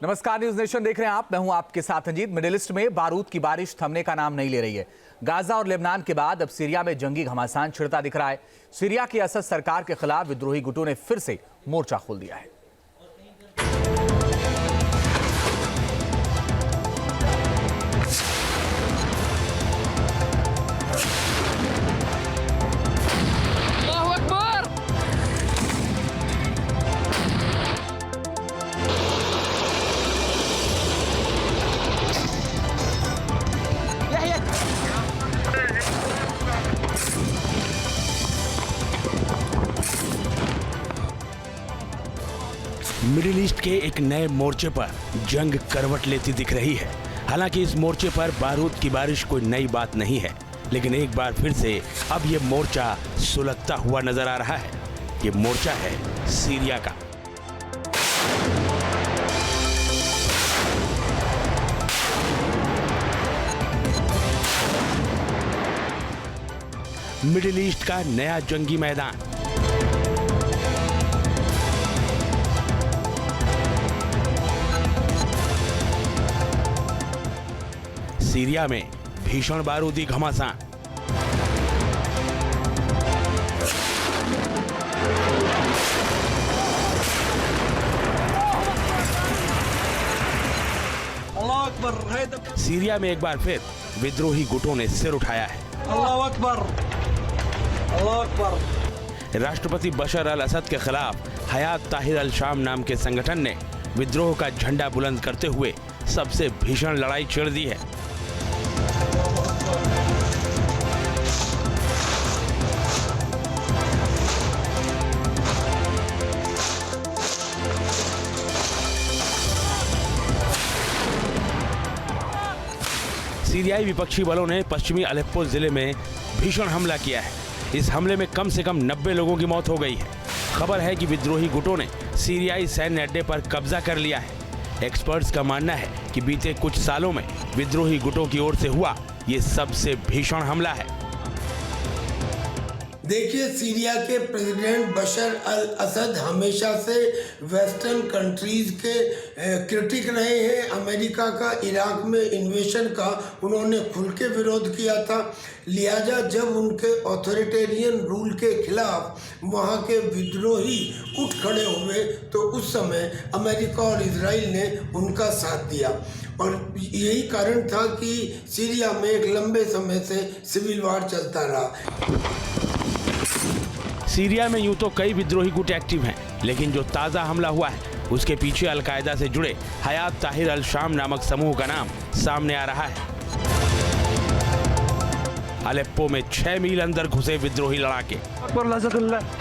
नमस्कार, news nation देख रहे हैं आप। मैं हूं आपके साथ अंजीत। मिडिल ईस्ट में बारूद की बारिश थमने का नाम नहीं ले रही है। गाजा और लेबनान के बाद अब सीरिया में जंगी घमासान छिड़ता दिख रहा है। सीरिया की असद सरकार के खिलाफ विद्रोही गुटों ने फिर से मोर्चा खोल दिया है। मिडिल ईस्ट के एक नए मोर्चे पर जंग करवट लेती दिख रही है। हालांकि इस मोर्चे पर बारूद की बारिश कोई नई बात नहीं है, लेकिन एक बार फिर से अब ये मोर्चा सुलगता हुआ नजर आ रहा है। ये मोर्चा है सीरिया का। मिडिल ईस्ट का नया जंगी मैदान। सीरिया में भीषण बारूदी घमासान। सीरिया में एक बार फिर विद्रोही गुटों ने सिर उठाया है। अल्लाह अकबर, अल्लाह अकबर। राष्ट्रपति बशर अल असद के खिलाफ हयात ताहिर अल शाम नाम के संगठन ने विद्रोह का झंडा बुलंद करते हुए सबसे भीषण लड़ाई छेड़ दी है। सीरियाई विपक्षी बलों ने पश्चिमी अलेप्पो जिले में भीषण हमला किया है। इस हमले में कम से कम 90 लोगों की मौत हो गई है। खबर है कि विद्रोही गुटों ने सीरियाई सैन्य अड्डे पर कब्जा कर लिया है। एक्सपर्ट्स का मानना है कि बीते कुछ सालों में विद्रोही गुटों की ओर से हुआ ये सबसे भीषण हमला है। देखिए, सीरिया के प्रेसिडेंट बशर अल असद हमेशा से वेस्टर्न कंट्रीज के क्रिटिक रहे हैं। अमेरिका का इराक में इन्वेशन का उन्होंने खुल के विरोध किया था। लिहाजा जब उनके ऑथोरिटेरियन रूल के खिलाफ वहाँ के विद्रोही उठ खड़े हुए तो उस समय अमेरिका और इजराइल ने उनका साथ दिया, और यही कारण था कि सीरिया में एक लंबे समय से सिविल वार चलता रहा। सीरिया में यूं तो कई विद्रोही गुट एक्टिव हैं, लेकिन जो ताज़ा हमला हुआ है उसके पीछे अलकायदा से जुड़े हयात ताहिर अल शाम नामक समूह का नाम सामने आ रहा है। अलेप्पो में 6 मील अंदर घुसे विद्रोही लड़ाके।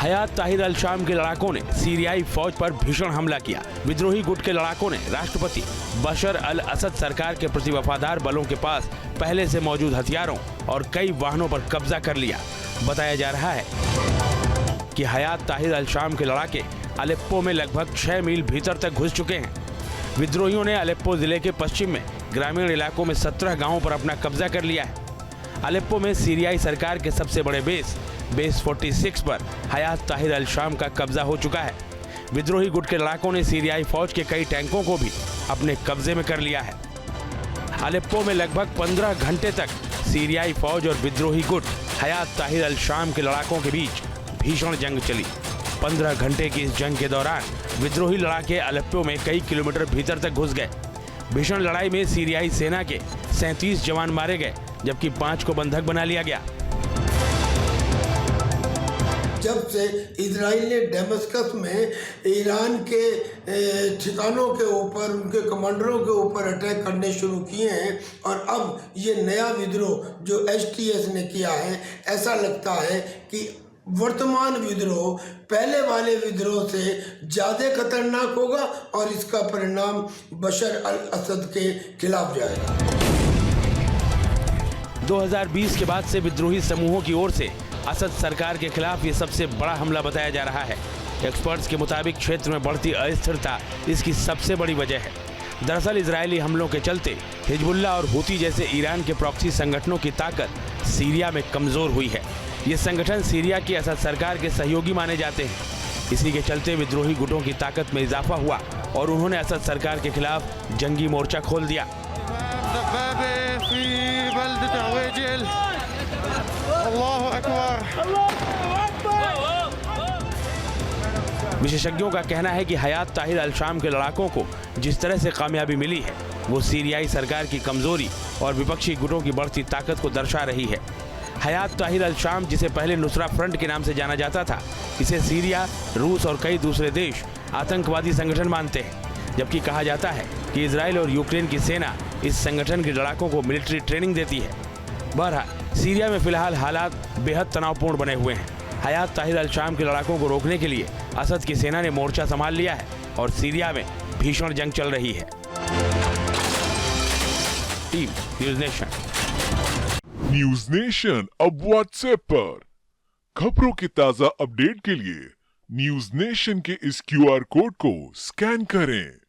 हयात ताहिर अल शाम के लड़ाकों ने सीरियाई फौज पर भीषण हमला किया। विद्रोही गुट के लड़ाकों ने राष्ट्रपति बशर अल असद सरकार के प्रति वफादार बलों के पास पहले से मौजूद हथियारों और कई वाहनों पर कब्जा कर लिया। बताया जा रहा है कि हयात ताहिर अल शाम के लड़ाके अलेप्पो में लगभग 6 मील भीतर तक घुस चुके हैं। विद्रोहियों ने अलेप्पो जिले के पश्चिम में ग्रामीण इलाकों में 17 गांवों पर अपना कब्जा कर लिया है। अलेप्पो में सीरियाई सरकार के सबसे बड़े बेस 46 पर हयात ताहिर अल शाम का कब्जा हो चुका है। विद्रोही गुट के लड़ाकों ने सीरियाई फौज के कई टैंकों को भी अपने कब्जे में कर लिया है। अलेप्पो में लगभग 15 घंटे तक सीरियाई फौज और विद्रोही गुट हयात ताहिर अल शाम के लड़ाकों के बीच भीषण जंग चली। 15 घंटे की इस जंग के दौरान विद्रोही लड़ाके अलेप्पो में कई किलोमीटर भीतर तक घुस गए। भीषण लड़ाई में सीरियाई सेना के 37 जवान मारे गए, जबकि 5 को बंधक बना लिया गया। जब से इजराइल ने डेमस्कस में ईरान के ठिकानों के ऊपर, उनके कमांडरों के ऊपर अटैक करने शुरू किए हैं, और अब ये नया विद्रोह जो HTS ने किया है, ऐसा लगता है कि वर्तमान विद्रोह पहले वाले विद्रोह से ज़्यादा खतरनाक होगा और इसका परिणाम बशर अल असद के खिलाफ जाएगा। 2020 के बाद से विद्रोही समूहों की ओर से असद सरकार के खिलाफ ये सबसे बड़ा हमला बताया जा रहा है। एक्सपर्ट्स के मुताबिक क्षेत्र में बढ़ती अस्थिरता इसकी सबसे बड़ी वजह है। दरअसल इजरायली हमलों के चलते हिजबुल्लाह और हूती जैसे ईरान के प्रॉक्सी संगठनों की ताकत सीरिया में कमजोर हुई है। ये संगठन सीरिया की असद सरकार के सहयोगी माने जाते हैं। इसी के चलते विद्रोही गुटों की ताकत में इजाफा हुआ और उन्होंने असद सरकार के खिलाफ जंगी मोर्चा खोल दिया। विशेषज्ञों का कहना है कि हयात ताहिर अल शाम के लड़ाकों को जिस तरह से कामयाबी मिली है वो सीरियाई सरकार की कमजोरी और विपक्षी गुटों की बढ़ती ताकत को दर्शा रही है। हयात ताहिर अल शाम, जिसे पहले नुसरा फ्रंट के नाम से जाना जाता था, इसे सीरिया, रूस और कई दूसरे देश आतंकवादी संगठन मानते हैं, जबकि कहा जाता है कि इजराइल और यूक्रेन की सेना इस संगठन के लड़ाकों को मिलिट्री ट्रेनिंग देती है। बहरहाल सीरिया में फिलहाल हालात बेहद तनावपूर्ण बने हुए हैं। हयात ताहिर अल शाम के लड़ाकों को रोकने के लिए असद की सेना ने मोर्चा संभाल लिया है और सीरिया में भीषण जंग चल रही है। Team news nation. News nation अब व्हाट्सएप पर खबरों की ताजा अपडेट के लिए न्यूज़ नेशन के इस QR कोड को स्कैन करें।